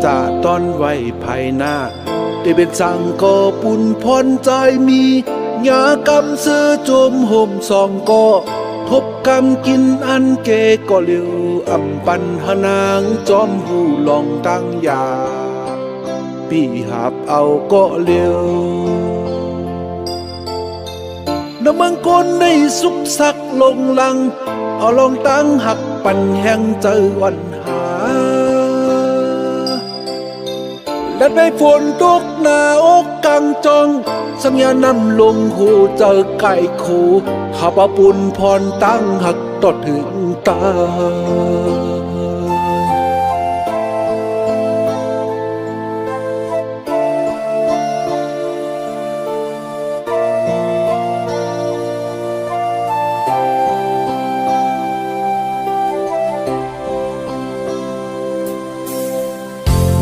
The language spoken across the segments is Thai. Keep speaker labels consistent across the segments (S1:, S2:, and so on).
S1: จ่าตอนไว้ภายหน้าได้เป็นสังก็ปุ่นพรใจมีหยากำซื้อจมห่มสองก็ทบกำกินอันเกก็เร็วอำปันหนางจอมหูลองตั้งยาปีหับเอาก็เร็วน้ำมังคนในสุกสักลงลังเอาลองตั้งหักปันแห่งเจอวันหาและได้ฝนตกหน้าอกกังจองสัญญานำลงหูเจอไก่คูขับปุ่นพรตั้งหักตดถึงตา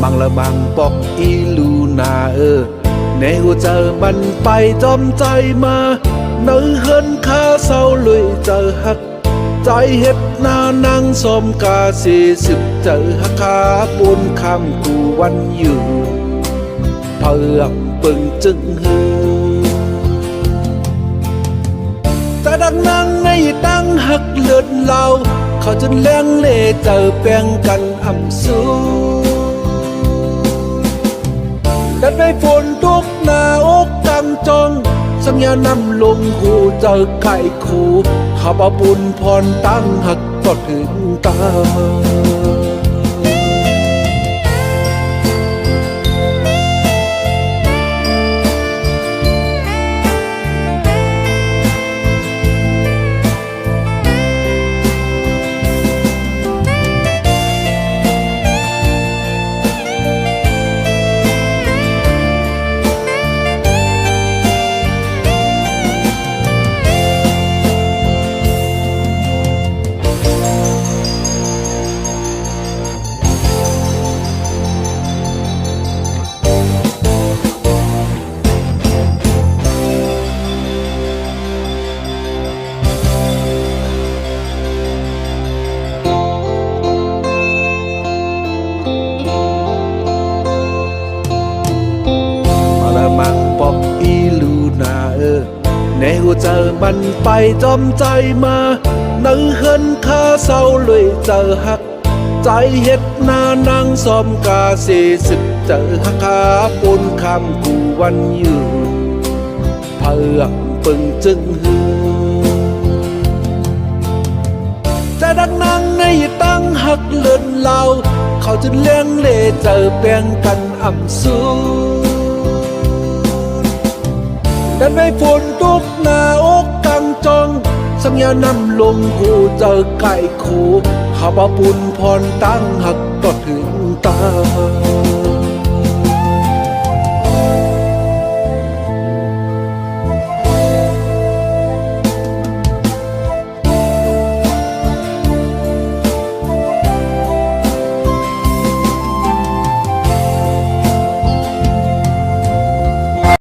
S1: มังละมังปอกอีลูนาในหัวเจอมันไปจอมใจมาเนื้อเฮินข้าเศร้าเลยเจอหักใจเฮ็ดหน้านางสมกา40เจอหักขาปูนคำกูวันอยู่เพื่อปึงจึงฮือแต่ดังนั้นในตั้งหักเลือดเราเขาจนแรงเล่เจอแปลงกันอ่ำสูดัดได้ฝนตกหน้าอกกังจองสัญญานำลงหูเจอไก่คูขับปุ่นพรตั้งหักตดถึงตาในหัวเจอมันไปจอมใจมาเนื้อเฮินข้าเศร้าเลยเจอหักใจเฮ็ดหน้านางสมกา40เจอหักขาปูนคำกูวันอยู่เพื่อปึงจึงฮือจะดังนางในตั้งหักเลือนเราเขาจะเลี้ยงเล่เจอแปลงกันอ่ำสูดันได้ฝนตกหน้าอกกังจองสัญญานำลงหูเจอไก่คูขับปุ่นพรตั้งหักตดถึงตา